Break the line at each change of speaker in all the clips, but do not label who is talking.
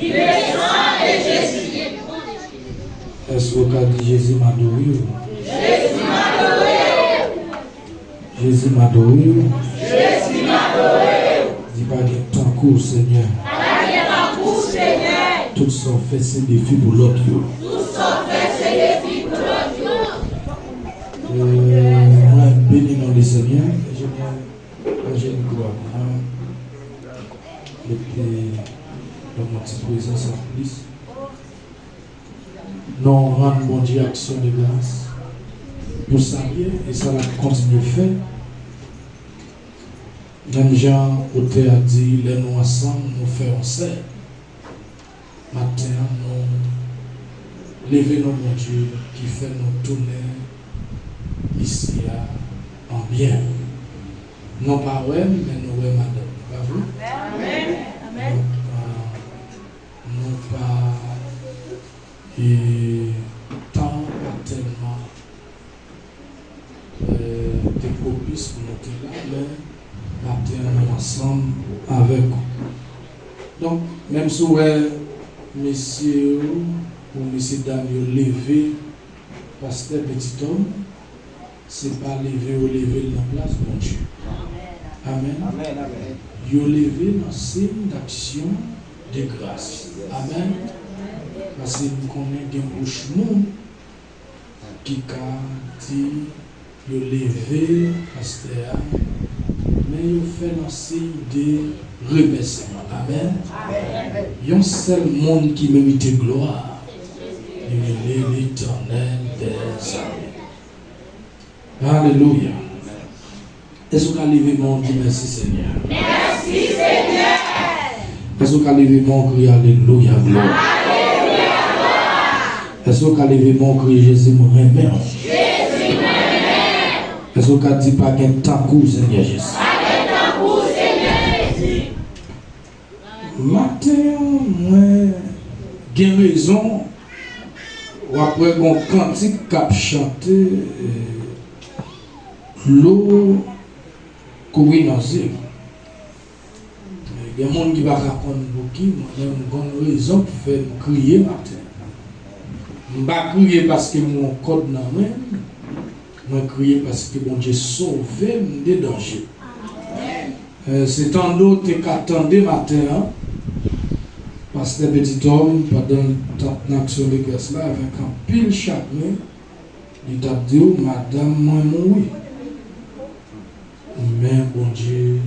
Il est sang de Jésus.
Est-ce qu'on a dit Jésus m'a adoré?
Jésus m'a adoré.
Jésus m'a adoré.
Jésus m'a adoré.
Dis pas qu'il y a tant court, Seigneur.
Pas qu'il y a tant court, Seigneur.
Tout ça fait ses défis pour l'autre.
Tout ça fait ses défis pour l'autre.
Moi, béni dans le Seigneur. Je ne crois pas. Et puis, dans mon petite présence en plus. Nous rendons bon Dieu action de grâce. Pour saluer, et ça va continuer à faire. Même Jean, auteur a dit, les nous ensemble, nous faisons ça. Matin, nous levons nos mon Dieu qui fait nous tourner ici en bien. Non pas ouais, mais nous ouais, madame. Pas vous?
Amen. Amen.
Non pas et tant pas tellement des propices pour nous là, mais matin nous ensemble avec vous. Donc, même si monsieur ou monsieur dame levé, pasteur petit homme, c'est pas lever ou lever dans la place, mon Dieu. Amen.
Amen. Amen.
Yo levé dans signe d'action de grâce. Amen. Parce que nous connaissons des bouches qui a dit yo levé pasteur, mais yo fait un signe de remerciement. Amen. Il y a un seul monde qui mérite gloire. Il est l'Éternel des armées. Alléluia. Est-ce que vous avez levé mon Dieu, merci Seigneur?
Merci Seigneur.
Est-ce que vous avez levé mon cri, Alléluia, gloire?
Alléluia, gloire.
Est-ce que vous avez levé mon cri, Jésus me remet?
Jésus m'aime.
Est-ce que vous avez dit pas qu'un temps court, Seigneur Jésus?
Pas qu'un temps court, Seigneur Jésus.
Matin, moi, j'ai raison. Ou après mon cantique cap chanté, l'eau courir dans zéro. Il y a des gens qui va répondre beaucoup, moi j'ai une bonne raison pour faire crier matin. Je ne vais pas crier parce que mon code n'a même, je vais crier parce que mon Dieu sauvé des dangers. C'est tant d'autres qui attendent matin, hein? Parce que petit homme, pendant l'action de grâce là, avec un pile chagrin, il t'a dit, madame, moi, oui. Mais bon Dieu,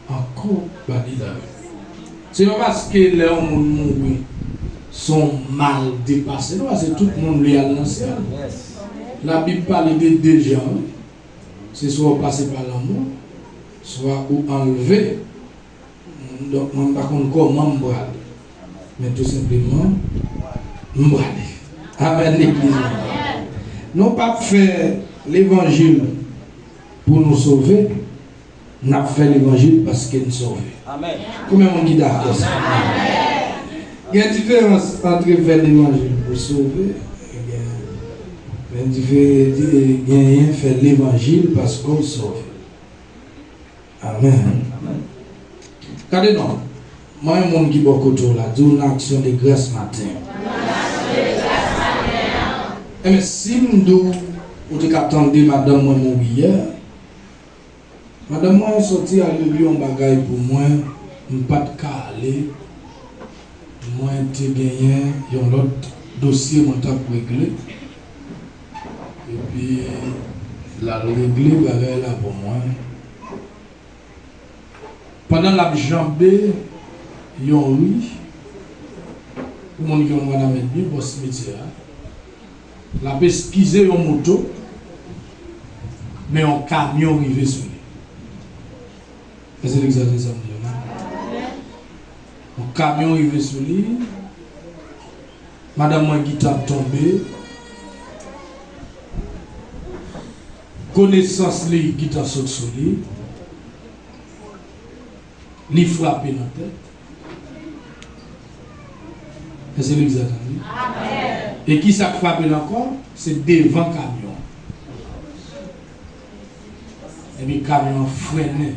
encore, c'est pas parce que les hommes sont mal dépassés, c'est tout le monde lié à l'ancien. La Bible parle de deux gens, c'est soit passer par l'amour, soit ou enlever. Donc, on ne va pas comment m'brader. Mais tout simplement, m'brader. Amen, l'église. Non pas faire l'évangile pour nous sauver, nous avons fait l'évangile parce qu'il nous sauve.
Amen.
Combien on dit d'accord? Il y a une différence entre faire l'évangile pour sauver et faire l'évangile parce qu'on sauve. Amen. Regardez non. Moi, un monde qui est beaucoup là, d'une action de grâce matin. Mais si nous attendez madame moi mon hier, madame moi est sorti à l'église en bagaille pour moi, pas de cas aller. Moi j'ai gagné un autre dossier mon temps pour régler. Et puis la régler bagaille là pour moi. Pendant la jambée, il y a un oui, pour mon qui on va la mettre bien pour ce métier. La pesquisé une moto, mais un camion arrivé sur lui. Est-ce que l'exagération ça me dit? Un camion arrivé sur lui. Madame Manguita tombé. Connaissance lui qui t'a sauté sur lui. Lui frappé dans la tête. Est-ce que l'exagération? Et qui s'est frappé encore? C'est devant le camion. Et puis le camion freiné.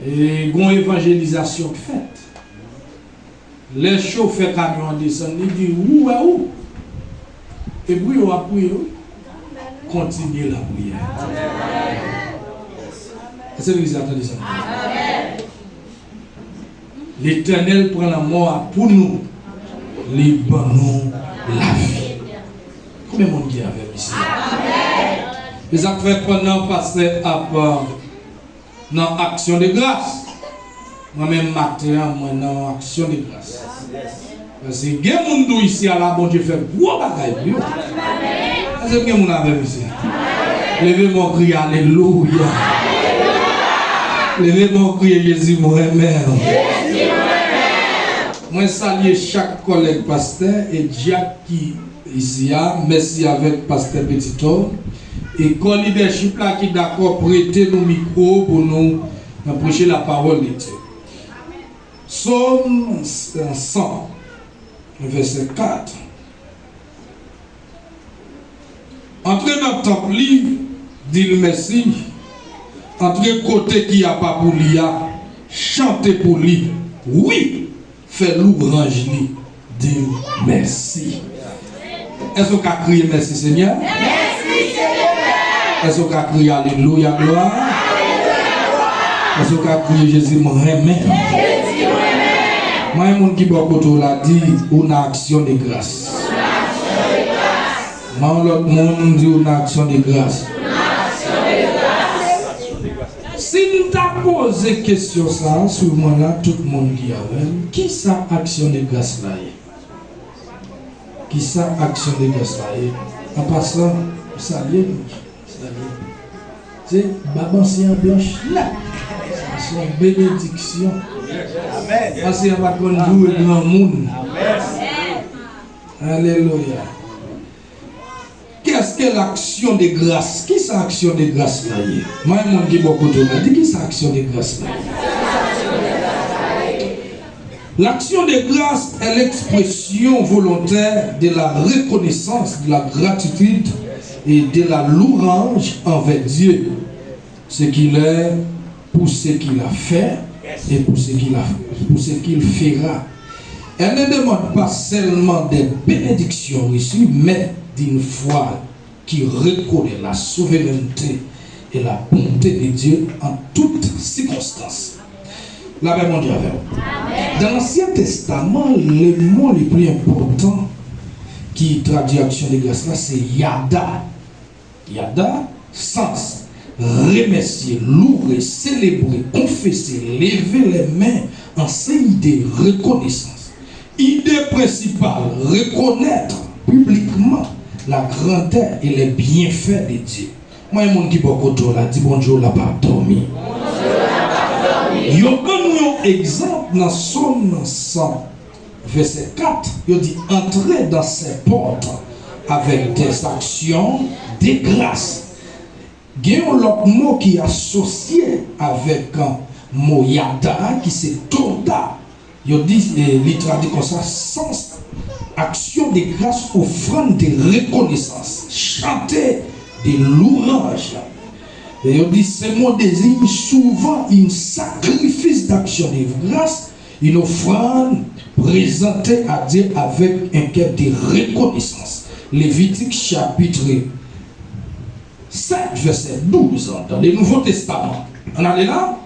Et une évangélisation faite. Les chauffeurs camions descendent, ils disent où est où? Et puis on va prier. Continuez la prière. Est-ce que vous entendez ça? L'Éternel prend la mort pour nous. Les ballons la vie. Combien de monde qui avait ici? Les affaires pendant passer à dans action de grâce. Moi-même, matin, moi, dans action de grâce. Parce que il y a des gens ici à la bon Dieu fait gros bagaille. Est-ce que vous avez ici? Levez-moi, crier Alléluia. Levez-moi, crier Jésus, mon remède. Moi, salue chaque collègue pasteur et Jack qui ici, merci avec pasteur Petito. Et comme leadership là qui est d'accord prêter nos micros pour nous prêcher la parole de Dieu. Psaume 100, verset 4. Entrez dans le temple, dit merci. Entrez côté qui a pas pour lui, chantez pour lui. Oui, fait l'ouvrage lui, dit merci. Est-ce qu'on a crié merci Seigneur?
Merci Seigneur.
Est-ce qu'on a crié Alléluia, gloire? Est-ce qu'on a crié Jésus, mon remède? Moi, mon qui beaucoup l'a dit, une action de grâce. Moi, l'autre monde dit une action de grâce. Si nous t'avons posé question ça, sur moi là, tout le monde qui avait, qui ça action de grâce là? Qui ça action de grâce là? En passant, salut. C'est Babansia Blanche là. C'est une bénédiction. Parce qu'il va conduire le grand monde. Alléluia. Qu'est-ce que l'action de grâce? Qui c'est l'action de grâce là? Moi, je dis beaucoup de gens. Qui c'est l'action de grâce là? L'action de grâce est l'expression volontaire de la reconnaissance, de la gratitude et de la louange envers Dieu. Ce qu'il est, pour ce qu'il a fait et pour ce qu'il fera. Elle ne demande pas seulement des bénédictions reçues, mais d'une foi qui reconnaît la souveraineté et la bonté de Dieu en toutes circonstances. La paix mondiale. Dans l'Ancien Testament, le mot le plus important qui traduit action de grâce là, c'est Yada. Yada, sens, remercier, louer, célébrer, confesser, lever les mains en signe de reconnaissance. Idée principale, reconnaître publiquement la grandeur et les bienfaits de Dieu. Moi, il y a des gens qui beaucoup là, dit bonjour, la pas dormi. Il y a un exemple dans Psaume 100, verset 4. Il dit entrez dans ses portes avec des actions de grâce. Il y a un autre mot qui est associé avec un mot yada qui c'est toda. Il dit, il traduit comme ça, sens, action de grâce, offrande de reconnaissance, chanter de louange. Et il dit, ce mot désigne souvent un sacrifice d'action de grâce, une offrande présentée à Dieu avec un cœur de reconnaissance. Lévitique chapitre 7, verset 12, dans le Nouveau Testament. On a là,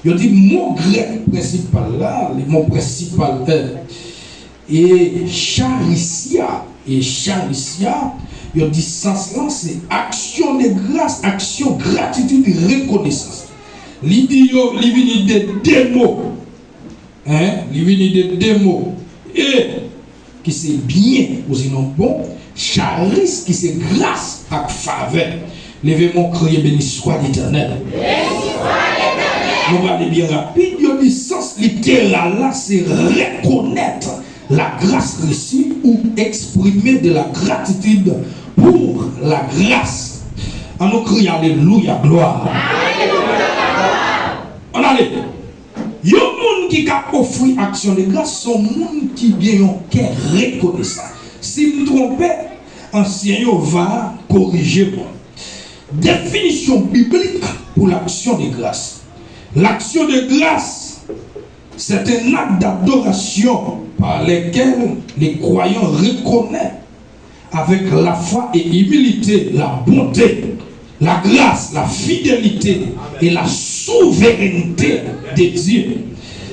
il dit, mot grec principal là, le mot principal et charissia. Et charissia, il dit, sens là, c'est action de grâce, action, gratitude, reconnaissance. L'idée, il vient de deux mots. Il vient de deux mots. Et, qui c'est bien, ou sinon bon, charis, qui c'est grâce à faveur. Levez mon crier, béni soit l'Éternel. Nous allons aller bien rapide. Il dit, sens littéral là, c'est reconnaître la grâce reçue ou exprimer de la gratitude pour la grâce. On nous crie Alléluia, gloire. On allait. Il y a un monde qui a offert action de grâce, son monde qui vient en cœur reconnaissant. Si vous me trompez, ancien va corriger moi. Définition biblique pour l'action de grâce. L'action de grâce, c'est un acte d'adoration par lequel les croyants reconnaissent avec la foi et humilité la bonté, la grâce, la fidélité et la souveraineté de Dieu.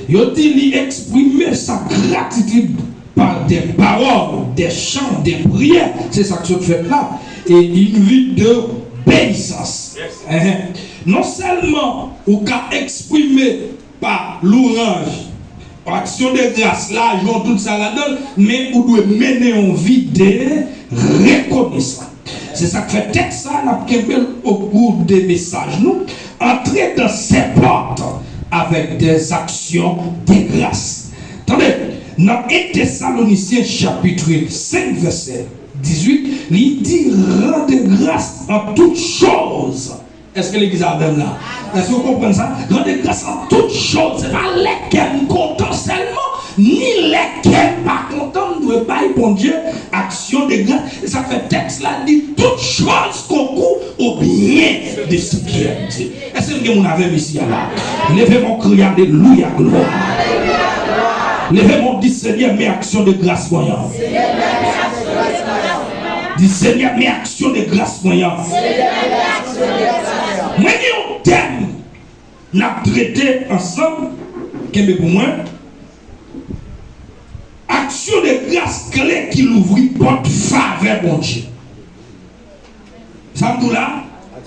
Il dit exprimer sa gratitude par des paroles, des chants, des prières. C'est ça que je fais là. Et une vie d'obéissance. Non seulement ou qu'à exprimer par l'ouvrage, action de grâce, là, jouons tout ça là-dedans, mais vous devez mener en vie de reconnaissance. C'est ça que fait texte ça, au cours des messages, nous, entrer dans ces portes avec des actions de grâce. Attendez, dans 1 Thessaloniciens chapitre 5, verset 18, il dit rendez grâce en toutes choses. Est-ce que l'église a même là? Est-ce que vous comprenez ça? Rendez grâce en toutes choses. C'est pas lesquelles contents seulement, ni lesquels pas contents. Nous ne devons pas, bon Dieu, action de grâce. Et ça fait texte là, dit toutes choses concourent au bien de ce qui est Dieu. Est-ce que vous avez ici là? Levez mon cri, alléluia, gloire. Levez mon dit Seigneur, mes actions de grâce voyantes. Dis Seigneur, mes actions de grâce voyantes. Moi, nous thème, nous avons traité ensemble, que pour moi, action de grâce clé qui l'ouvre porte faveur, bon Dieu. Ça me dit là,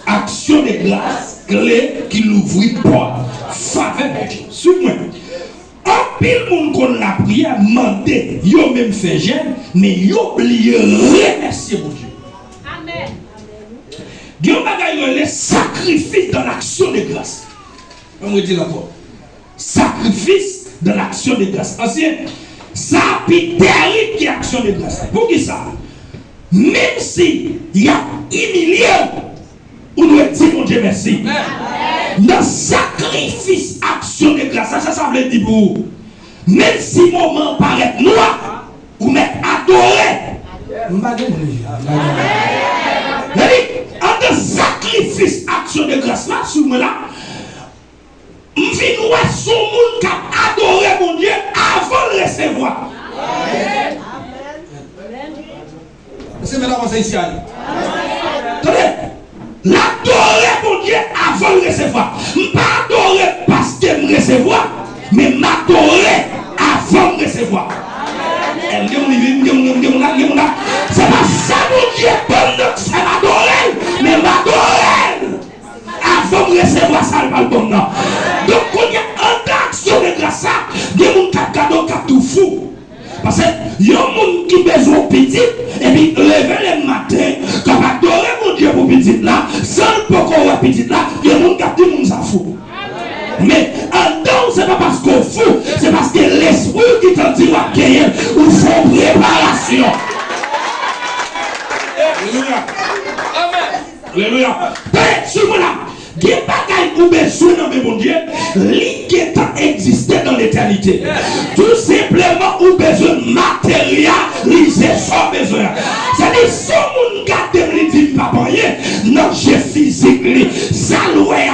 action de grâce clé qui l'ouvre porte faveur, bon Dieu. Suis-moi. En pile monde qu'on la prière, demandé, yo même fait gêne, mais yo oublié remercier mon Dieu. Amen. Dieu bagaille les sacrifices dans l'action de grâce. On me dit encore. Sacrifice dans l'action de grâce. Ancien, ça puis terrible qui est action de grâce. Pour qui ça? Même si il y a humilié, on doit dire mon Dieu merci. Amen. Dans sacrifice, action de grâce, ça veut dire pour vous. Même si le moment paraît noir, vous m'êtes adoré. En de sacrifice, action de grâce, là, sur moi là, je vis noir son monde qui a adoré mon Dieu avant de le recevoir. Amen. C'est maintenant qu'on ici. Attendez. L'adorer mon Dieu avant de recevoir. Je ne pas adorer parce que je recevoir, mais m'adorer avant de recevoir. C'est pas ça mon Dieu bon c'est m'adorer, mais m'adorer avant de recevoir ça le bon non. Donc il y a un action de grâce, il y a un cadeau qui tout fou. Parce que il y a un monde qui a besoin de petit, et puis lever le matin, comme adorer mon Dieu pour petit là, sans le pourquoi petit là, il y a un monde qui a dit mon s'en fout. Mais en temps, ce n'est pas parce qu'on fout, c'est parce que l'esprit qui t'a dit à gagner, ou faut préparation. Alléluia. Amen. Alléluia. Suis-moi là. Il n'y a pas de besoin dans mon Dieu, qui existé dans l'éternité. Tout simplement, ou besoin matérialiser son besoin. C'est-à-dire, si on garde les dit pas rien, dans j'ai physique, ça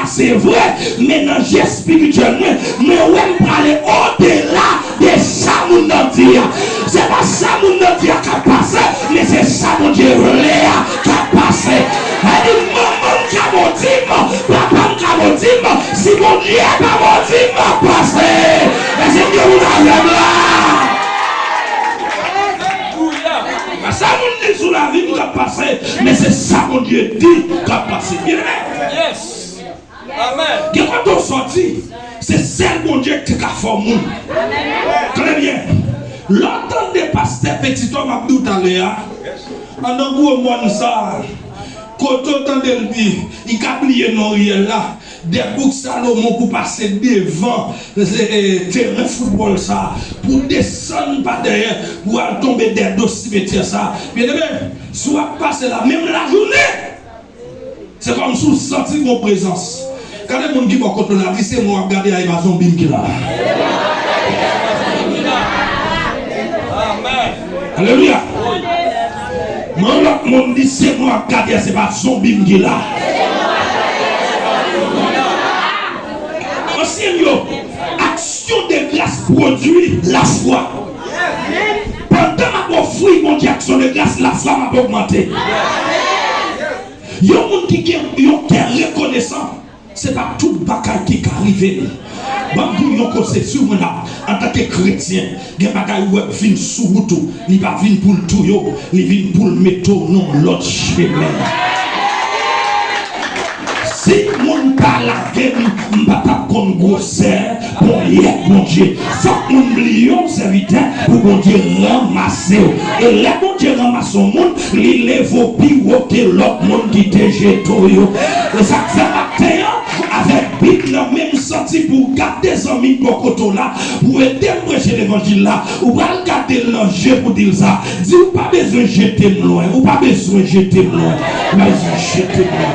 c'est vrai, mais dans j'ai spirituel, mais on va aller au-delà de ça, mon Dieu. C'est pas ça, mon Dieu, qui a passé, mais c'est ça, mon Dieu, qui a passé. Elle dit, maman, qui a mon Dieu, papa, qui a mon Dieu, si mon Dieu n'a pas mon Dieu, m'a passé. Et c'est Dieu, vous avez là. Ça, mon Dieu, sur la vie qui a passé, mais c'est ça, mon Dieu, dit qui a passé. Bien aimé? Yes. Amen. Et quand on sortit, c'est celle, mon Dieu, qui a formé. Très bien. L'entendre des pasteurs, petit homme, Abdou Taléa, en un gros monde, ça. Quand on entend le dire, il a plié non réel là, des boucs Salomon pour passer devant le terrain football ça, pour descendre par derrière, pour tomber des dos cimetière ça. Bien aimé, soit passer là, même la journée, c'est comme si vous sentez vos présences. Quand les gens qui vont contre la vie, c'est moi à regarder à Amazon Bim qui là. Amen. Alléluia. Mon dit c'est moi qui c'est pas son bim qui là. produit la foi. Pendant ma fruit, mon Dieu, action de grâce, la foi m'a augmenté. Il y a un monde qui est reconnaissant. Ce n'est pas tout bagaille qui arrive. C'est en tant que chrétien, il y a des gens qui viennent sous tout. Ils ne viennent pas pour le tout, ils viennent pour le mettre non l'autre chemin. Si mon parle à quelqu'un, je ne vais pas qu'on grosseur pour mon Dieu. Faut qu'on oublie un serviteur pour mon Dieu ramasser. Et là, mon Dieu ramasse son monde, il lève au pire que l'autre monde qui te jette. Et ça fait matin, avec Bible, même sorti pour garder des amis pour côté là, pour aider à prêcher l'évangile là, ou pas garder l'enjeu pour dire ça. Dis ou pas besoin de jeter loin, ou pas besoin de jeter loin. Vas-y, jeter loin.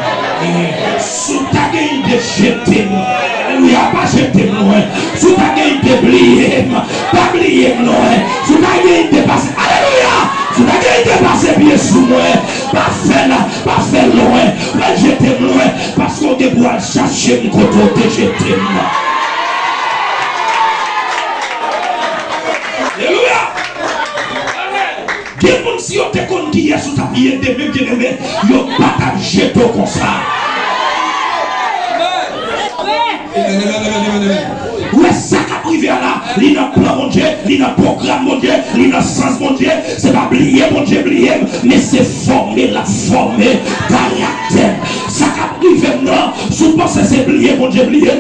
Sous ta gagne de jeter, il n'y a pas jeté loin. Sous ta gagne de plier, pas plier loin. Sous ta gagne de passer, alléluia. Sous ta gagne de passer bien sous moi. Pas faire loin, pas jeter loin. Parce qu'on est pour chercher mon côté de jeter loin. Alléluia. Quel monde si on te compte qui est sous ta vie de même bien aimé, il n'y a pas de jeter comme ça. Où est ça qui arrive là? Il n'a plan mon Dieu, il n'a programme mon Dieu, il n'a sens mon Dieu. C'est pas oublier mon Dieu, mais c'est former caractère. Ça qui arrive là, souvent c'est oublier mon Dieu, vient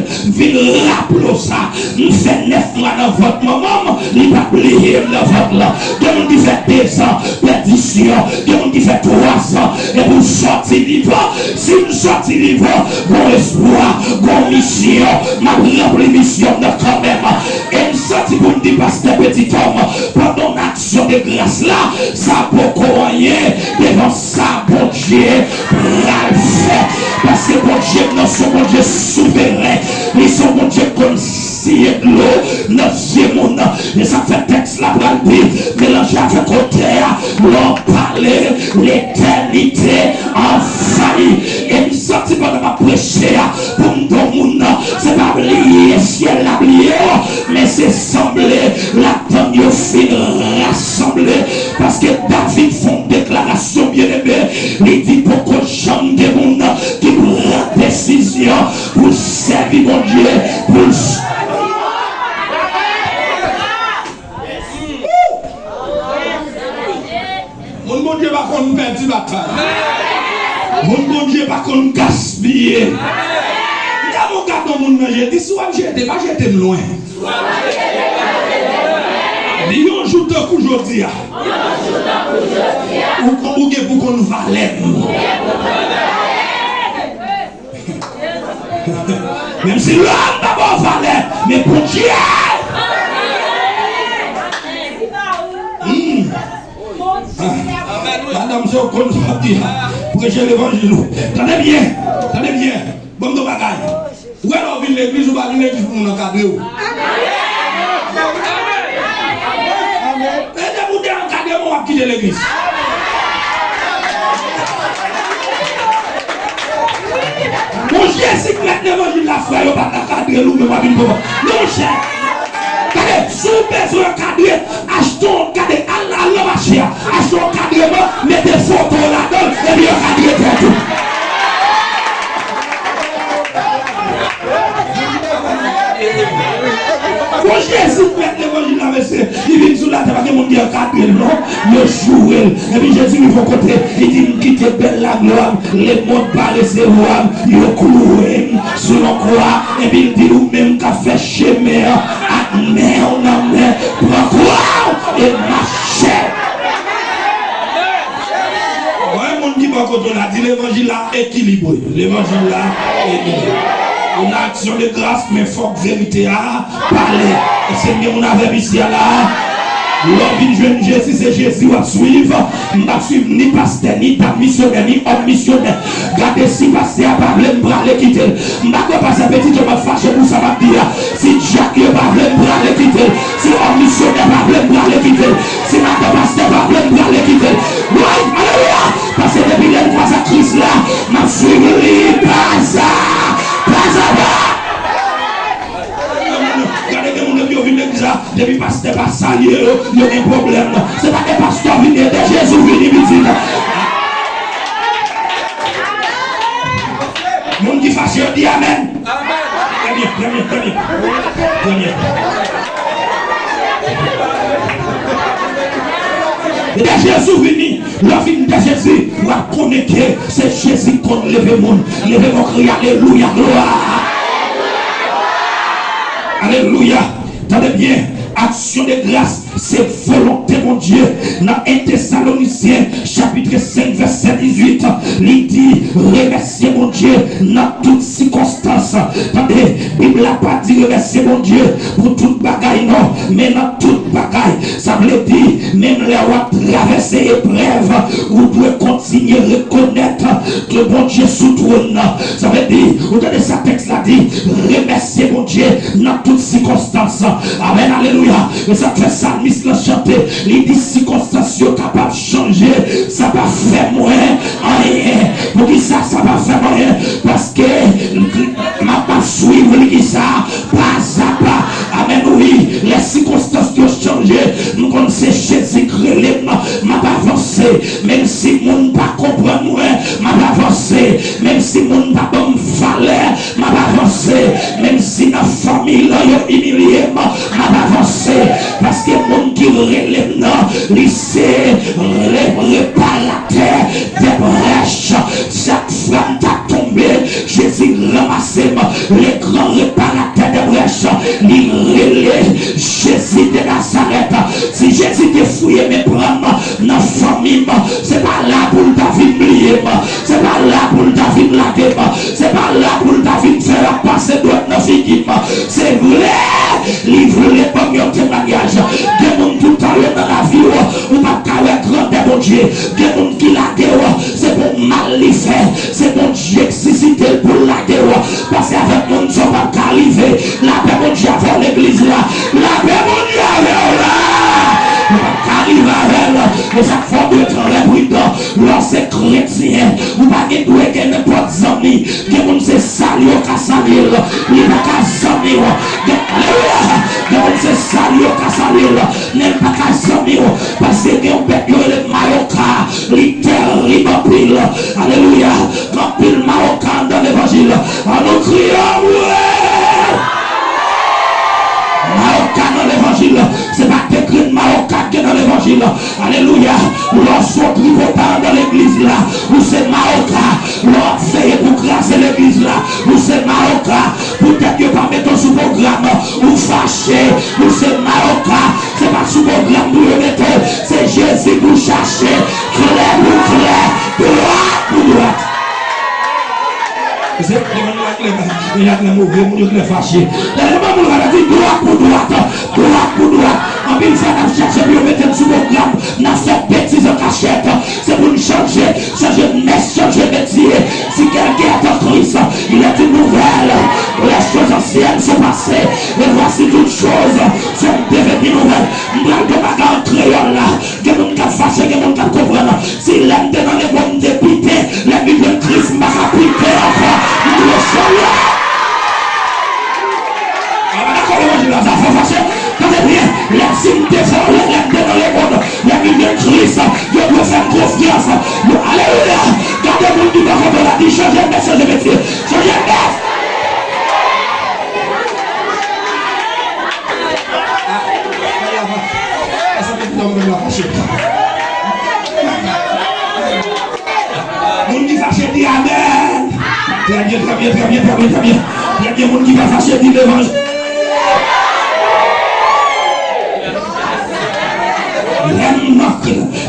rappeler ça. Il fait 9 mois dans votre maman, il va oublier dans votre là. Il y a qui fait 2 ans, perdition, il y a qui fait 3 ans, et pour sortir vivant, si vous sortez vivant, bon espoir, bon mission, ma remplie mission de quand même. Et sorti pour me dire, pasteur petit homme, pendant l'action de grâce là, ça peut rien devant ça, bon Dieu, parce que bon Dieu, non, son bon Dieu souverain, ils sont bon Dieu comme si de l'eau, notre monde, et ça fait texte là pour le dire, mélanger avec côté, l'on parler, l'éternité en failli, et sorti pendant ma prêcher, pour me donner, c'est pas oublier, ciel l'a oublié, mais c'est sembler, la tonne de fin rassemblée, parce que David font déclaration bien aimée, il dit beaucoup de gens de monde qui prennent décision pour servir mon Dieu, pour mon bon Dieu va qu'on perde la bataille. Mon bon Dieu va qu'on gaspiller. Quand mon gars dans mon manger, dis soit j'étais pas j'étais loin. Dis un jour de coup aujourd'hui. Ou pour qu'on valait. Même si l'homme d'abord valait, mais pour Dieu. Madame, je vous dis, prêcher l'évangile. Tenez bien. Bon de bagaille. Où est-ce que l'église ou pas l'église pour nous encadrer? Et vous encadrer, on va quitter l'église. Mon Dieu, si vous êtes l'évangile la foi, vous ne pouvez pas encadrer nous, mais vous ne pouvez pas. Non, cher. Regardez, si vous besoin d'encadrer, achetons, regardez, à la marché, achetons encadrement, mettez des photos là-dedans, et puis encadrez tout. Mon Jésus, l'évangile avec ça, il vient sous la terre, il dit encadré, non, il joue, et puis Jésus, il faut côté, il dit, quittez belle la gloire, les mots par recevoir, il cloué, sur la croix, et puis il dit, ou même qu'a fait chemin, à mer, on a mer, prends quoi, et marchez. Ouais, mon dit, par contre, on a dit l'évangile là équilibré, l'évangile là équilibré. Une action de grâce, mais il faut que la vérité a parlé. Et c'est mieux on avait ici là. L'homme jeune Jésus, c'est Jésus à suivre. Je ne vais suivre ni pasteur, ni missionnaire, ni homme missionnaire. Regardez si pasteur a parlé, je vais le quitter. Je ne vais pas passer petit, je vais fâcher pour ça. Si Jacques a parlé, je vais le quitter. Si homme missionnaire a parlé, je vais le quitter. Si notre pasteur a parlé, je vais le quitter. Oui, alléluia. Parce que depuis les trois à Christ là, je suis suivi par ça. Regardez que mon Dieu vient l'église là, depuis pasteur pas salier, il y a un problème. C'est pas des pasteurs venus de Jésus venus visiter. Monde qui fâche, dit Amen. Très bien. Et Jésus venu, le film de Jésus, on va connaître que c'est Jésus qu'on lève le monde. Lève mon cri, alléluia, gloire. Alléluia. Tenez bien, action de grâce, c'est volonté, mon Dieu. Dans 1 Thessaloniciens, chapitre 5, verset 18, il dit, remerciez mon Dieu dans toutes circonstances. Attendez, la Bible n'a pas dit remercier mon Dieu pour toute bagaille, non, mais dans toute bagaille. Ça veut dire, même les rois traverser épreuve, vous pouvez continuer à reconnaître que bon Dieu sous trône. Ça veut dire, vous donnez sa texte là dit, remerciez mon Dieu dans toutes circonstances. Amen, alléluia. Et ça fait ça, Miss le chanter. Il dit circonstances capables de changer, ça va faire moins rien. Pour qui ça va faire rien? Parce que ma pas suivre qui ça, pas à pas. Amen, oui, les circonstances qui ont changé, nous connaissons Jésus créé, m'a pas avancé. Même si mon pas comprend moi, m'a pas avancé. Même si mon pas bon valeur, m'a pas avancé. Même si la famille là humilié, m'a pas avancé. Parce que mon qui relève non, lycée, réparateur des brèches. Chaque femme t'a tombé, Jésus ramassé les grands réparateurs des brèches. Il relève Jésus de Nazareth. Si Jésus te fouillé mes prendre dans la famille, c'est pas là pour David oublier, c'est pas là pour David laguer, c'est pas là pour David faire passer d'autres dans victime. C'est vrai, livre les premiers témoignages. Des gens tout à l'heure dans la vie, ou pas qu'à grand de mon Dieu, des gens qui laguent, c'est pour mal les faire, c'est mon Dieu excisité pour laguer, parce qu'avec mon Dieu, on va arriver, la paix mon Dieu avant l'église là, la paix mon Dieu avant là. Arrive à elle, mais chaque fois de être très prudent, lorsque chrétien, ou pas de doué que n'importe amis, que vous se saluer au cassalir, il n'a qu'à saluer, que vous se saluer au cassalir, n'est pas qu'à saluer, parce que vous êtes le Maroca, littéralement pile, alléluia, quand pile Maroca dans l'évangile, on nous crie, Marocain dans l'évangile, c'est pas décret de Marocain qui est dans l'évangile. Alléluia. Lorsqu'on tripote dans l'église là, où c'est Marocain, l'on fait pour grâce l'église là, où c'est Marocain, peut-être que pas mettre sous programme, ou fâché, où c'est Marocain, c'est pas sous programme pour le mettre, c'est Jésus pour chercher, clair pour clair, droit pour droite. C'est il y a des mauvais, il y a des fâchés. Les gens qui dit droit pour droite. En plus, ça n'a cherché pour mettre sous programme, n'a fait bêtise en cachette. C'est pour nous changer de messe, changer de métier. Si quelqu'un est en Christ, il est une nouvelle. Les choses anciennes sont passées. Et voici toutes choses sont devenues nouvelles. Nous avons des bagages en créole là. Que nous avons fâché, que nous avons compris. Si l'homme est dans les bonnes députés, les millions de Christ m'a appliqué encore. Les signes défendent les dans les mondes, les milliers de Christ, Dieu doit faire confiance. Alléluia. Gardez-vous du barreau de la vie, changez de métier, changez de métier. Changez de métier. Moun qui fâche dit Amen. Très bien. Il y a des gens qui va fâcher dit l'évangile.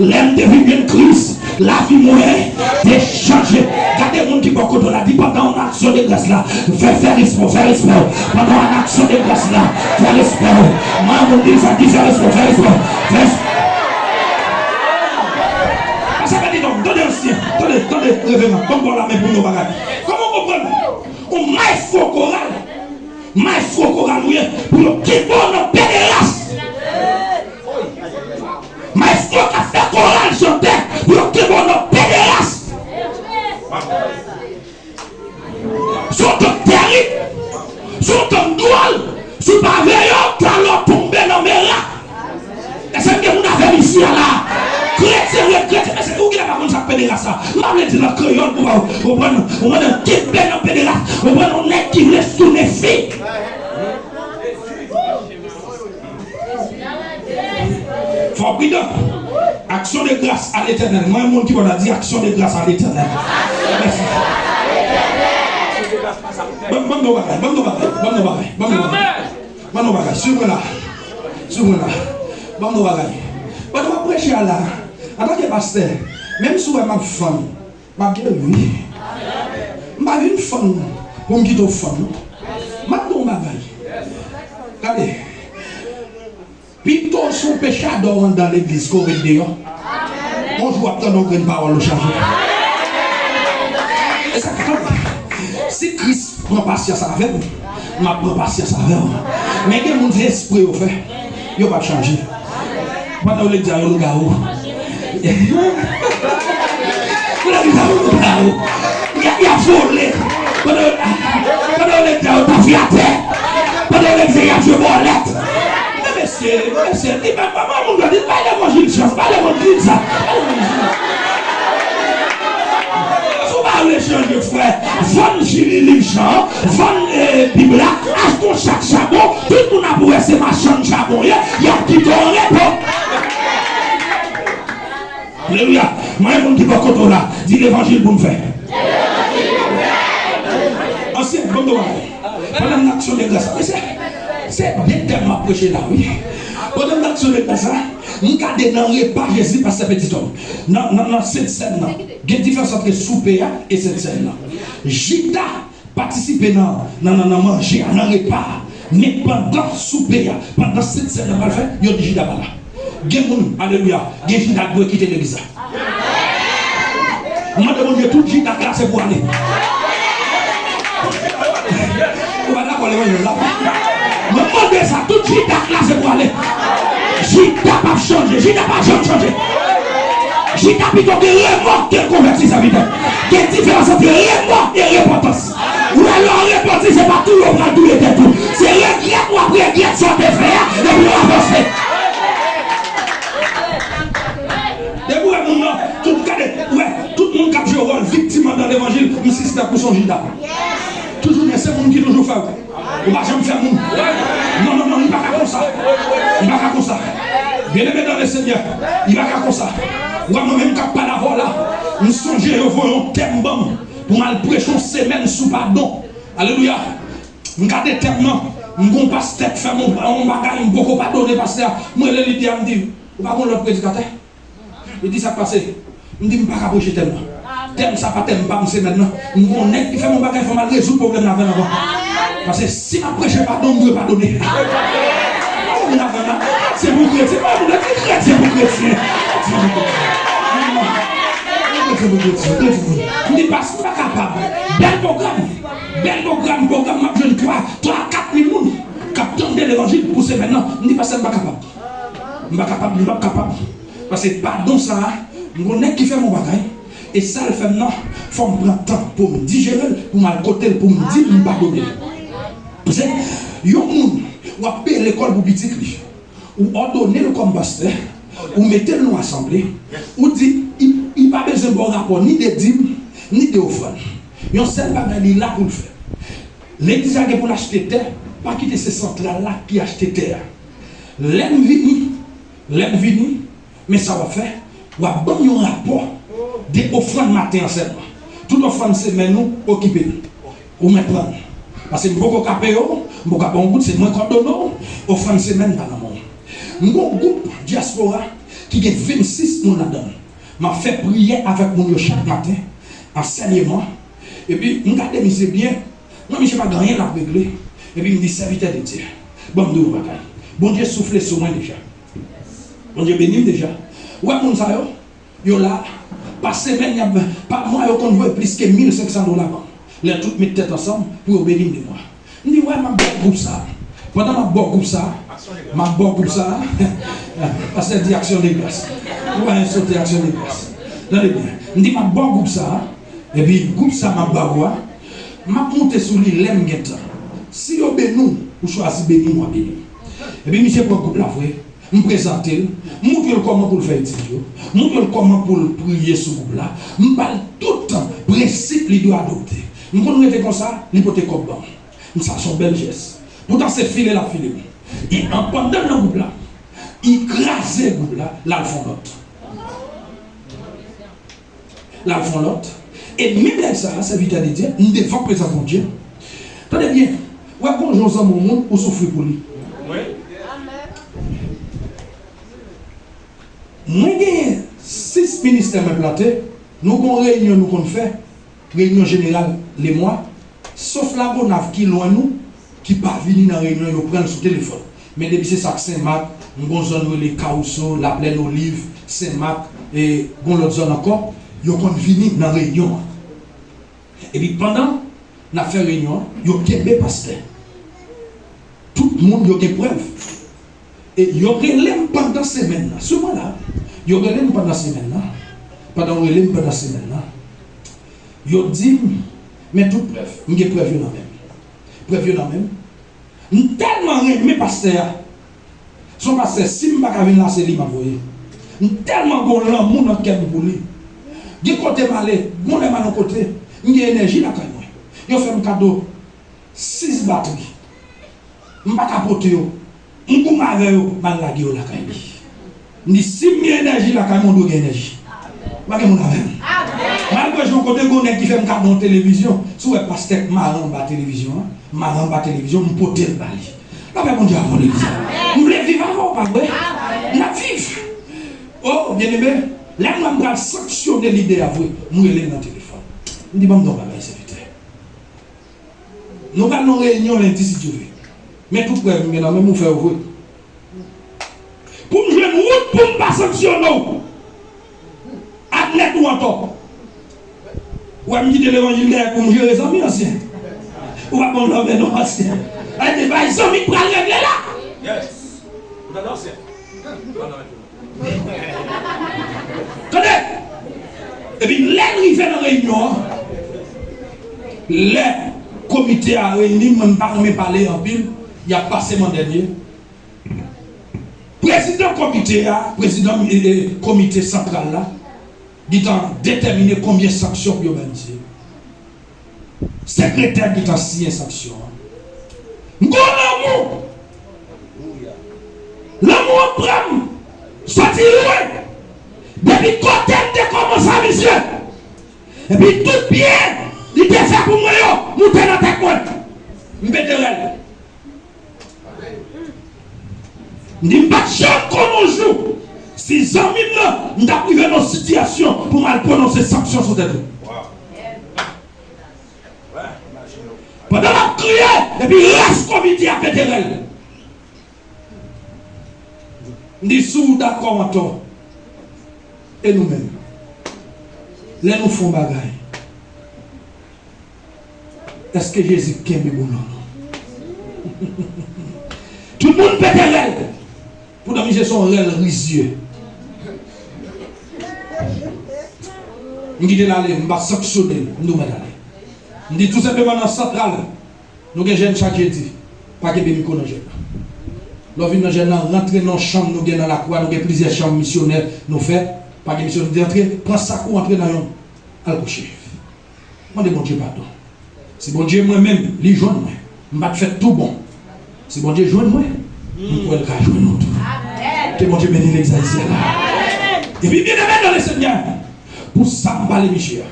L'aime de vivre Christ, la vie moyenne, de changer. Regardez les gens qui beaucoup de la vie pendant une action de grâce là, faire respect. Pendant une action de grâce là, faire respect. Moi, on dit ça, dit faire respect. Ça veut dire donc, donnez un sien, donnez, révérend, comme pour la main pour nos bagages. Comment vous comprenez? On m'a faux choral, oui, pour le qui bon dans pédérace. Maestro qui a fait choral chanter pour que mon pédéraste. Sont terribles, sont en doual, sont pas veillants, talons tombés dans mes ça. Je vais dire la créole pour prendre un petit peu de pédéral. On prend un nez qui laisse tourner fille. Faut prendre action de grâce à l'éternel. Moi, un monde qui va dire action de grâce à l'éternel. Merci. Bon, suivez là. Bon, on va prêcher là. En tant que pasteur, même si ma femme, ma bien oui. Ma une femme, pour me quitter aux femmes. Maintenant, ma bagaille. Regardez. Plutôt son péché adorant dans l'église qu'on veut dire. On joue à prendre une parole au chargé. Et ça, si Christ prend patience avec vous, je prends patience avec vous. Mais il y a mon esprit au fait, il ne va pas changer. Pendant le dia, il y a un il a volé. Pendant le dia, il a fait à terre. Pendant le dia, il a joué bolette. Mais monsieur, il va pas l'évangile, pas l'évangile, ça. Les gens de frère, vendre Gilles Jean, vendre Bible, achetons chaque charbon, tout le monde a beau ces machins de charbon, il y a qui t'ont répondu. Alléluia. Moi, je dis pas quand là, dis l'évangile pour me faire. Ancien, comme de pendant l'action de grâce, c'est bien tellement prêché là, oui. Pendant l'action de grâce, nous gardons dans le repas Jésus par ce petit homme. Dans cette scène, il y a une différence entre souper et cette scène. Jida participe dans manger, dans le repas. Mais pendant souper, pendant cette scène, il y a Jida là. Alléluia. Il y a Jida qui doit quitter l'église. On m'a demandé tout Jida classé pour aller. On va d'accord, l'évangile là. On m'a demandé ça, tout Jida classé pour aller. Jida pas changé, Jida pas changé. Jida plutôt que remords que convertit sa vie. Il y a une différence entre remords et repentance. Ou alors repentance, c'est pas tout le monde tout était tout. C'est regret ou après regret sur tes frères et puis on avance. Tout le monde qui a joué rôle victime dans l'évangile, il insiste pour son Jida. Toujours c'est le monde qui toujours fait. On va jamais faire monde. Non, il ne va pas comme ça. Il ne va pas comme ça. Bien aimé dans le Seigneur, il va pas comme ça. Moi-même, quand pas la voix là, nous songeons et voyons un thème bon pour mal prêcher une semaine sous pardon. Alléluia. Nous gardons thème non. Nous ne pas tête faire mon bagage, nous ne pouvons pas pardonner parce que moi, je lui me dit, vous ne pouvez pas le prédicateur. Il dit ça passé. Je me dis, je ne peux pas prêcher thème. Thème ça pas thème, pas une maintenant. Nous connaissons qui fait mon bagage, il faut mal résoudre le problème avant. Parce que si je prêche pardon, je ne peux pas pardonner. C'est pour chrétien, c'est pas pour les chrétiens, pour chrétien. Je dis pas, c'est pas capable. Bel programme, je ne crois, 3-4 000 personnes qui attendent l'évangile pour ce maintenant. Je dis pas, c'est pas capable. Je ne suis pas capable. Parce que pardon, ça, je connais qui fait mon bagage. Et ça, le fait maintenant, il faut me prendre temps pour me digérer, pour me côté, pour me dire, pour me pardonner. Vous savez, il y a un monde qui a payé l'école pour petit, ou ordonner le comme pasteur, ou mettez le nom assemblée, ou dit, il n'y a pas besoin de bon rapport, ni de dîmes, ni de offrandes. Il y a un seul bagage là pour le faire. L'église a pour l'acheter terre, pas quitter ces centrales là qui achètent terre. L'aime vini, mais ça va faire, ou a bon un rapport des offrandes matin seulement. Toute offrande c'est nous occuper, ou me prendre. Parce que beaucoup capéo, beaucoup bon goût, c'est moins condonné, offrande semaine dans le monde. Mon groupe diaspora qui a 26 personnes là-dedans m'a fait prier avec mon chaque matin, enseignement. Et puis, je regarde, c'est bien. Moi, je n'ai pas gagné la régler. Et puis, il me dit, serviteur de Dieu. Bon Dieu souffle sur moi déjà. Bon Dieu béni déjà. Ouais, mon ça, yo là, par semaine, par mois, yo convoie plus que $1,500. Les toutes mes têtes ensemble pour bénir de moi. Je dis, ouais, ma bonne groupe ça. Pendant ma bonne groupe ça, parce que c'est dit action de grâce. Ouais, sauter action de grâce. Regardez bien. Je dis, ma bonne groupe ça, et puis, groupe ça, ma bagoua, m'a monté sur l'île, l'aime guetta. Si vous bénis, vous choisissez bénir, moi bénir. Et puis, monsieur, pour groupe là, me présenter, montrer comment pour le faire étudier, montrer comment pour le prier sur vous là, me parle tout le temps, principe qu'il doit adopter. Je connais comme ça, l'hypothèque comme bon. Ça son bel geste. Pourtant c'est filer la filer. Et pendant le groupe là, il crase le groupe là, là le font l'autre. Là le font l'autre. Et même avec ça, ça veut dire, nous devons présenter mon Dieu. Tenez bien, où est-ce qu'on joue mon monde pour souffrir pour lui? Oui. Moi, j'ai 6 ministères implantés. Nous avons une réunion, nous avons fait. Réunion générale, les mois. Sauf la bonne qui est loin nous, qui ne pas venir dans la réunion, ils prennent sur téléphone. Mais depuis c'est ça, Saint-Marc, nous avons les Caousseaux, la Plaine Olive, Saint-Marc, et nous avons l'autre zone encore, ils ont venir dans la réunion. Et puis pendant la réunion, ils ont des pasteurs. Tout le monde a des preuves. Et ils ont relève pendant la semaine. Ce moment-là, ils ont relève pendant la semaine. Pendant la relève pendant la semaine. Ils ont dit, mais toute preuve, il y a preuve dans même. Preuve dans même. Nous tellement aimé pasteur. Son pasteur, si je ne vais pas venir là, c'est lui qui m'a envoyé. Nous tellement bon l'amour dans lequel nous voulons. Du côté malé, bon est mal au côté. Il y a énergie là quand même. Il fait un cadeau 6 batteries. Je ne vais pas capoter. Je ne vais pas avec eux. Je vais la gueule là quand même. Ni si j'ai énergie là quand même, on doit énergie. Je vais la même. Malgré que je côté qui fait un cadeau de télévision, si vous êtes pasteur marrant la télévision, marrant la télévision, je peux te le bali. Là, je vais avant l'église. Vous voulez vivre avant, pas vrai? La vivre. Oh, bien aimé, là, je vais sanctionner l'idée à vous. Nous, elle est dans le téléphone. Je dis, bon, non, c'est vite. Nous allons réunion lundi si Dieu veut. Mais tout près, nous allons même faire ouvrir. Pour me jouer une route, pour ne pas sanctionner. Athlète ou encore. Ou à me dire de l'évangile pour me jouer les amis anciens. Ou à mon nom et non anciens. Allez, les amis pour aller régler là. Yes. Vous êtes ancien. Tenez. Et puis, l'arrivée dans la réunion, les comités a réuni, même pas me parler en pile, il y a passé mon dernier. Président comité, président comité central là, dit en déterminer combien de sanctions pour organiser. Secrétaire dit en signer sanctions. Nous l'amour. L'amour prend. Sorti loin. Depuis côté de commencer à monsieur. Et puis tout bien. Il te fait pour moi. Nous sommes dans ta compte. Nous mettons. Nous ne pas qu'on joue. Si les amis là, nous avons privé nos situations pour mal prononcer sanctions sur tête. Pendant la criée, et puis reste comité à Péterel. Nous sommes d'accord avec toi. Et nous-mêmes. Là, nous faisons bagaille. Est-ce que Jésus aime le bon nom? Tout le monde Péterel. Pour nous, j'ai son réel risieux. Nous disons là, nous allons sanctionner. Nous allons aller. Nous disons tout simplement dans la centrale. Nous avons des jeunes chaque jeudi. Pas de bébé qu'on a jeune. Nous venons dans jeune, rentrer dans la chambre, nous dans la croix, nous avons plusieurs chambres missionnaires. Nous faisons. Pas de missionnaires d'entrer. Prends ça pour entrer dans un alcochef. Moi, de bon Dieu, pardon. C'est bon Dieu moi-même, les joindre moi. Je vais faire tout bon. C'est bon Dieu joindre moi. Nous pouvons le faire joindre nous. Que bon Dieu bénisse l'exercice là. Et puis bien aimé dans le Seigneur. Pour ça, je vais Michel.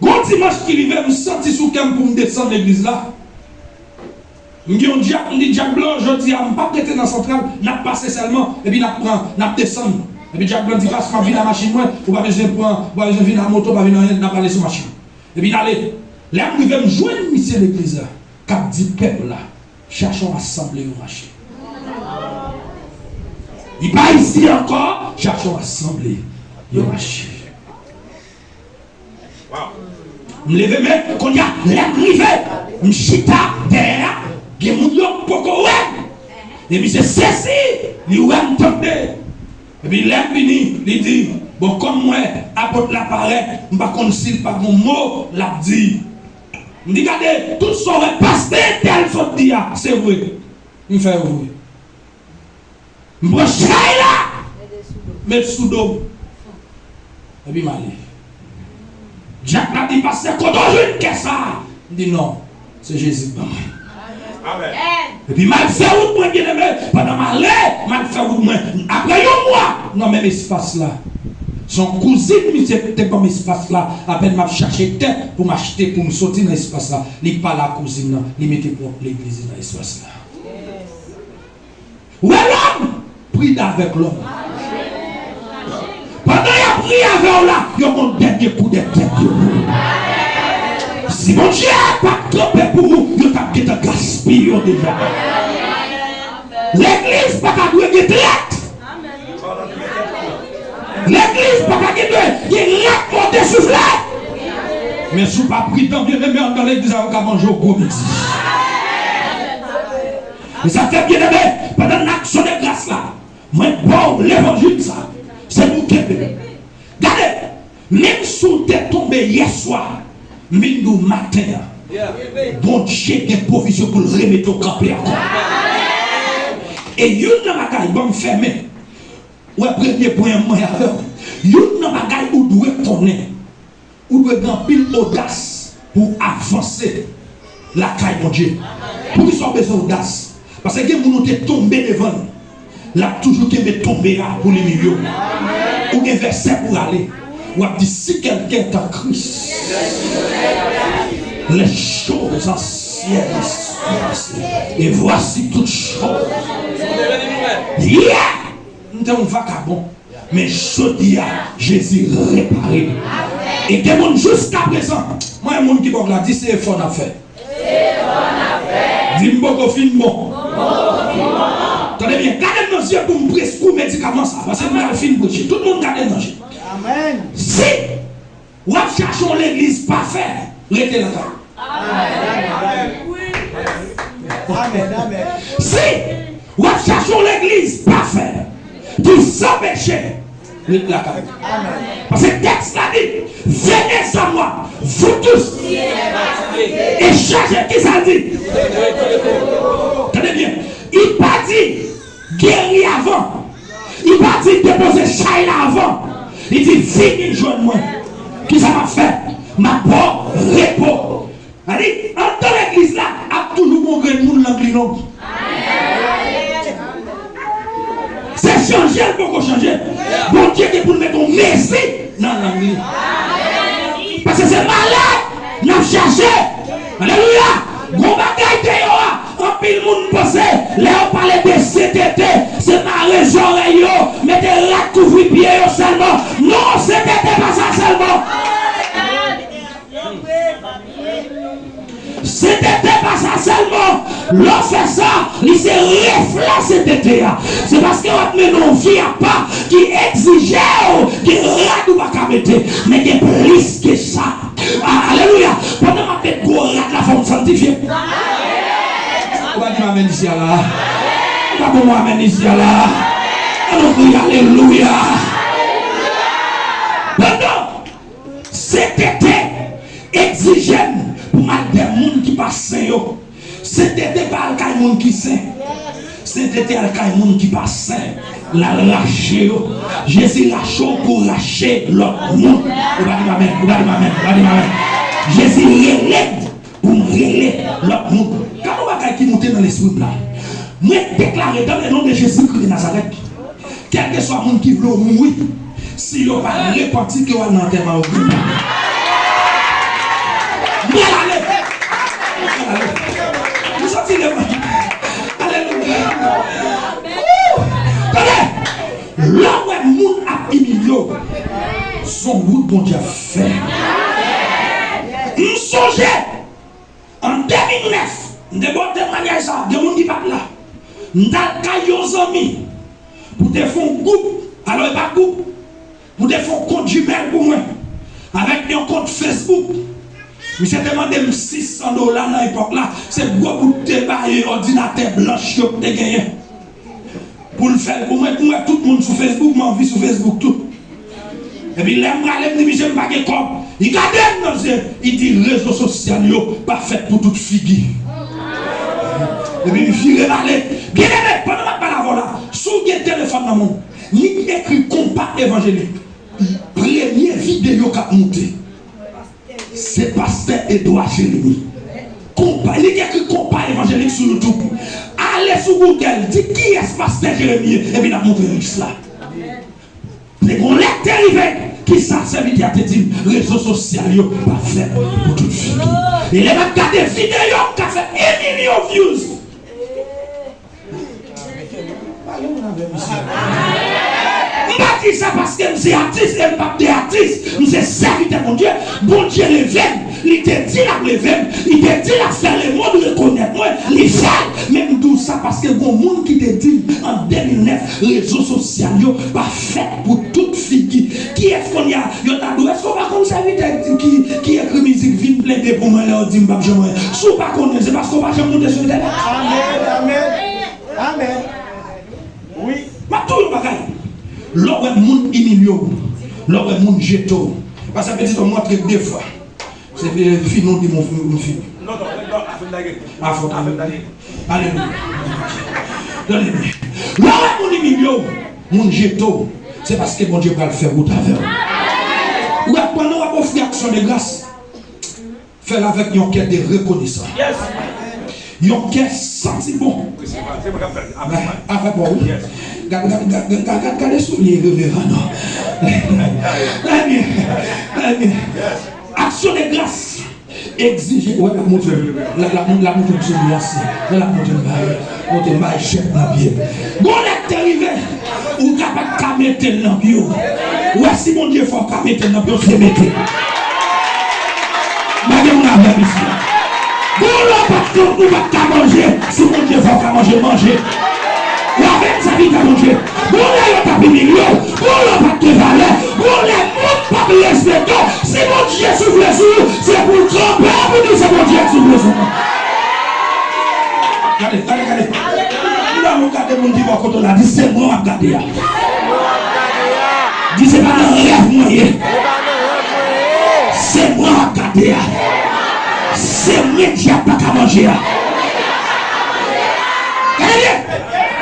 Quand dimanche qui arrive, je me sens sous camp pour me descendre l'église là. Je dis Jack Blanc, je dis, je ne vais pas prêter dans la centrale, je vais passer seulement, et puis je vais descendre. Et puis Jack Blanc dit, parce que je viens à la machine, je ne vais pas venir à la moto, je vais venir à la machine. Et puis allez, là, je vais me joindre monsieur l'église là, cap dit peuple là, cherchons à assembler au marché. Il n'est pas ici encore, cherchons à assembler au marché. Je lève même quand il y a l'arrivée, je chita derrière, je me dis pourquoi. Et puis c'est ceci, il va me tenter. Et puis là, il dit, bon, comme moi, apporte l'appareil, je ne vais pas concilier par mon mot, l'a dit. Je dis, regardez, tout ça aurait passé tel faut dire, c'est vrai. Il fait vrai. M'branche là. Mais sous d'eau. Et puis m'allez. Jacques l'a dit, pasteur, quand on joue une caisse ça. Il dit non, c'est Jésus. Amen. Et puis mal fait où moi bien aimé. Pendant mal fait où moi. Après un mois, dans même espace là. Son cousine, il était comme espace là. À peine m'a cherché tête pour m'acheter, pour me sortir dans l'espace là. Il pas la cousine là. Il mettait pour l'église dans l'espace là. Ouais, l'homme, prie avec l'homme. Pendant qu'il a prié avec là, il y a mon dernier coup de tête. Si mon Dieu n'a pas trompé pour vous, il a été gaspillé déjà. L'église n'a pas de retraite. L'église n'a pas de retraite soufflé. Mais si vous pas pris tant bien aimé dans l'église, vous avez manger au gros midi. Et ça fait bien aimé pendant l'action de grâce là. Moi, bon, l'évangile ça, c'est nous qui aimons. Regardez, même si vous êtes tombé hier soir, mais nous matin, bon Dieu a des provisions pour le remettre au camp. Et il y a une bagaille qui va me fermer. Ouais, premier point, moi, il y a une bagaille où vous devez tourner. Où vous devez avoir pile audace pour avancer la caille de Dieu. Pour qu'ils soient besoin d'audace. Parce que vous nous êtes tombé devant nous. Là, toujours qui est tombé pour les milieux. Ou des versets pour aller. Ou a dit si quelqu'un est en Christ, les choses anciennes sont et voici toutes choses. Yeah! Nous sommes vagabonds. Mais je dis à Jésus réparé. Et des gens jusqu'à présent, moi, un monde qui m'a dit c'est fort à faire. Dis-moi qu'on finit bon. Attendez bien, gardez nos yeux pour me prescrire médicament ça. Parce que nous allons finir boucher. Tout le monde garde nos yeux. Amen. Si vous cherchez l'église pas faire, restez là. Amen. Amen. Si vous cherchez l'église pas faire, pour s'empêcher, restez là. Amen. Parce que le texte l'a dit, venez à moi, vous tous, et cherchez qui ça dit. Attendez bien, il pas dit guérir avant, il pas dit déposer chaîne avant. Il dit, fini de joindre moi. Qui ça m'a fait? Ma porte, repos. Il dit, dans l'église là, a toujours mon gré pour l'anglino. C'est changer, il faut qu'on change. Bon Dieu qui pour mettre un messie dans l'anglino. Parce que c'est malade, n'a cherché. Alléluia. Gros bagaille de yoa. En pile monde pensé, là on parle de CTT, c'est ma raison mais de la couvrir pied seulement. Non, CTT pas ça seulement. CTT pas ça seulement. L'on fait ça, il se reflète CTT. C'est parce que on met nos vies à pas qui exige, qui rate ou pas mettre, mais qui est plus que ça. Alléluia. Pendant ma tête, gros rate la forme sanctifiée. On va dire amen ici là. On va dire amen ici là. On crie alléluia. Pendant c'était exigène pour mal des gens qui passent. C'était pas le monde qui sait. C'était le monde qui passe. La lâcher. Jésus lâche pour lâcher l'autre monde. On va dire amen. On va dire amen. On va dire amen. Jésus relève pour relève l'autre monde. Quand on va qui monter dans l'esprit là, moi déclarer dans le nom de Jésus-Christ de Nazareth, quel que soit le monde qui veut mourir, si il va repentir qu'il va dans l'enterrement au groupe. Bien allez. Nous sortons de moi. Alléluia. Attendez. Là où le monde a humilié, son route bon Dieu fait. Nous songeons en 2009. De bon témoignage ça, de monde qui parle là. N'dal kayo amis pour te faire un groupe, alors pas groupe, pour te faire un compte Gmail pour moi, avec un compte Facebook. Monsieur demandé $600 dans l'époque là, c'est gros pour te bailler ordinateur blanche que te gagné. Pour le faire, pour moi tout le monde sur Facebook, m'a envie sur Facebook tout. Et puis là, je me dis, je ne sais pas comment. Il regarde, il dit, réseaux sociaux, pas fait pour toute figure. Et puis, il fit remarquer. Bien aimé, pendant ma parole là, sous le téléphone.
dans mon. Il écrit compas évangélique. Première vidéo qu'a monté. C'est pasteur Edouard Jérémy. Il écrit compas évangélique sur YouTube. Allez sur Google, dites qui est ce pasteur Jérémy et puis il a montré cela. Les gens qui arrivent, qui ça servi à te dire, réseaux sociaux, pas fait pour toute fille. Et les gens qui ont des vidéos qui ont fait 1 million de views. Je ne dis ça parce que je suis artiste, je ne suis pas artiste, je suis serviteur de mon Dieu. Bon Dieu levé, il te dit la lever, il te dit la faire le monde reconnaître moi, il fait. Même tout ça parce que bon monde qui te dit en 2009, réseaux sociaux, pas fait pour toute fille qui est-ce qu'on y a, est-ce qu'on va comme serviteur qui écrit musique, vite plein de pour moi, là, dit pas jamais. Si on pas connaître, c'est parce qu'on va jamais monter sur le terrain.
Amen, amen, amen. Oui.
Ma tout le bagage. L'homme est monde humiliant. L'homme est monde jeton. Parce que petit on montre deux fois. C'est le film de mon film.
Non,
Alléluia. Alléluia. L'homme est monde humiliant. Monde jeton. C'est parce que bon Dieu va le faire au travers. Ou pendant qu'on offre action de grâce, fais-le avec une quête de reconnaissance. Une quête senti bon. Avec bon. Regardez sur les révérends. Action de grâce exige. Ouais, la montre sur glace. La montre ma chef dans pied. Bon est arrivé. Ou capable de mettre dans pied. Ouais, si mon Dieu faut mettre dans pied, c'est mettre. Bagay mon avec ici. Bon là pas nous pas manger. Si mon Dieu faut manger. La même sa vie à manger. Bon là il pas million. Bon là pas de valeur. Bon là pas de respect. Si mon Dieu souffle le jour, c'est pour tromper pour dire c'est mon Dieu qui souffle le jour. Regardez. Nous regardons mon Dieu quand on a dit c'est moi à regarder. Dis c'est pas un rêve moyen. C'est moi à regarder. C'est moi qui n'a pas qu'à manger.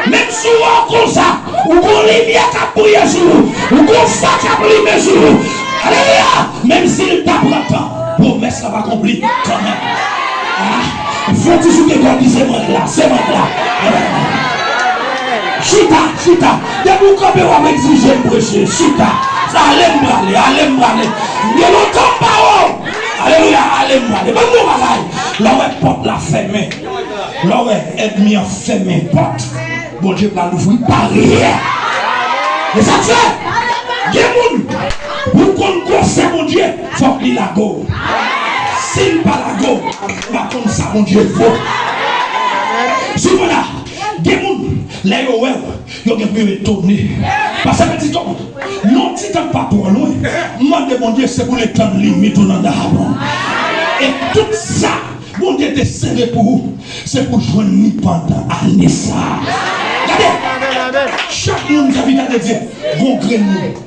Même si on comme ça, ou qu'on lumière qui a brillé sur nous, ou qu'on fait qui a brillé sur nous. Alléluia. Même s'il t'apprend temps, promesse ça va accomplir quand même. Faut-il que God dise c'est moi là. Chita. Dès que vous campez, on va exiger le prêcher. Chita. Ça allait me braler. Il y a longtemps pas haut. Alléluia, allez moi. Bon nous bagaille. Là porte la fermée. Là ennemi en fermé porte. Bon Dieu va l'ouvrir barrière. Et ça fait. Gemoun. Vous connaissez mon Dieu, faut qu'il la go. S'il pas la go, pas comme ça mon Dieu faut. Si voilà, Gemoun, là yo pu retourner. Parce que petit homme, non petit temps pas trop loin. Moi de mon Dieu c'est pour les temps limite ou dans d'avant. Et tout ça, mon Dieu te serré pour vous, c'est pour joindre ni pendant année ça. Regardez, chaque monde qui habite à Dieu, bon grain de monde.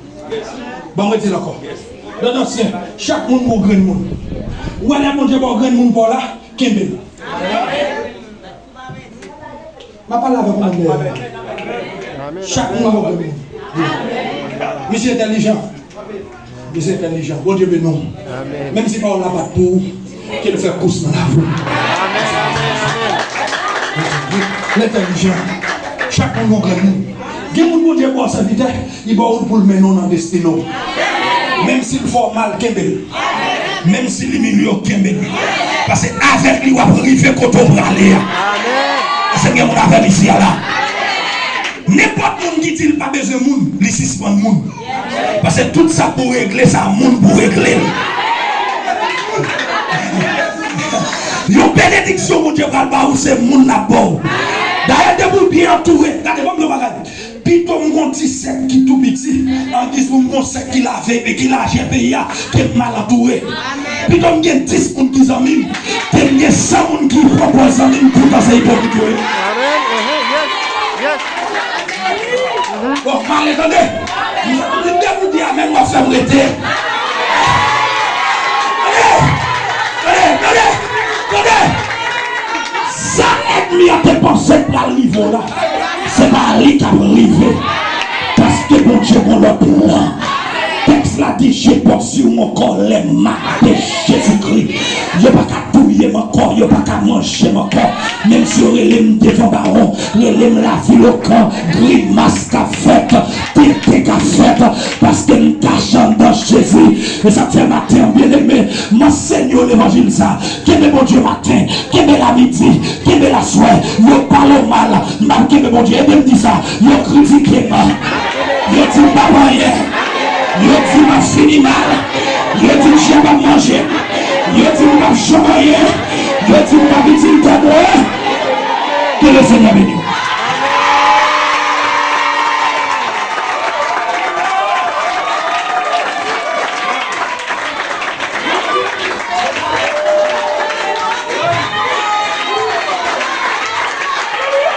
Bon, on va dire encore. Non, c'est chaque monde bon grain de monde. Où est-ce mon Dieu bon grain de monde pour là? Kembe. Ma parole avec mon Dieu. Chaque monde bon grain de monde. Monsieur intelligent. Bon Dieu bénisse. Même si on n'a pas tout, qu'il fait pousse dans la roue. L'intelligent. Chaque monde bon grain de monde. Bon Dieu pour sa vie, il va pour le mener dans le destin. Même s'il faut mal, Kembel. Même s'il est milieu, Kembel. Parce qu'avec lui, il va arriver quand on va aller. C'est ce qu'on a fait ici. N'importe qui dit qu'il n'a pas besoin de monde, il suspend le monde. Parce que tout ça pour régler, ça monde pour régler. Une bénédiction, mon Dieu, c'est le monde là-bas. D'ailleurs, de vous bien entouré. Regardez-moi le bagage. Plutôt mon petit sec qui tout petit, en disant mon sec qui l'a fait et qui l'a GPA, qui est mal entouré. Plutôt mon 10 pour 10 amis, il y a 100 personnes qui proposent amis pour passer hypocrite. Bon, attendez, vous dire même moi faire l'été. Attendez. Ça aide à te penser par le niveau là. C'est pas lui qui a arrivé. Dieu pour le plan. Texte l'a dit, j'ai porté sur mon corps les marques de Jésus-Christ. Je n'ai pas qu'à touiller mon corps, je n'ai pas qu'à manger mon corps. Même si on relève devant baron, relève la vie au camp, grimace qu'a fait, tété qu'a fait, parce que nous cachons dans Jésus. Et ça fait matin, bien aimé, m'enseigne l'évangile ça. Qu'est-ce que mon Dieu matin, qu'est-ce que la midi, qu'est-ce que la soirée, je parle mal, qu'est-ce que mon Dieu, et même dit ça, je critique moi, je dis pas rien. Yo dit m'a fini mal, yo dit j'ai pas mangé, yo dit m'a chamaillé, yo dit m'a dit de moi. Que le Seigneur bénisse.